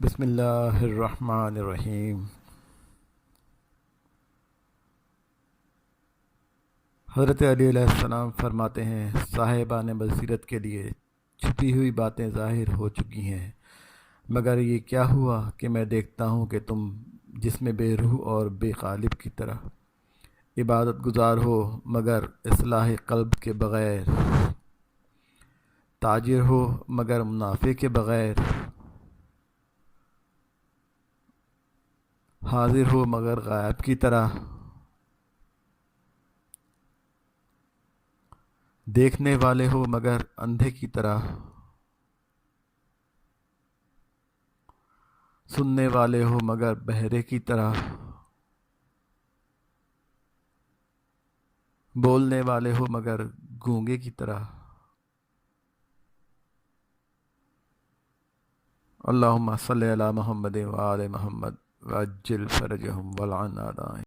بسم اللہ الرحمن الرحیم۔ حضرت علی علیہ السلام فرماتے ہیں، صاحبان بصیرت کے لیے چھپی ہوئی باتیں ظاہر ہو چکی ہیں، مگر یہ کیا ہوا کہ میں دیکھتا ہوں کہ تم جسم بے روح اور بے قالب کی طرح عبادت گزار ہو مگر اصلاح قلب کے بغیر، تاجر ہو مگر منافع کے بغیر، حاضر ہو مگر غائب کی طرح، دیکھنے والے ہو مگر اندھے کی طرح، سننے والے ہو مگر بہرے کی طرح، بولنے والے ہو مگر گونگے کی طرح۔ اللہم صلی علی محمد و آل محمد وعجل فرجہم ولعن اعدائہم۔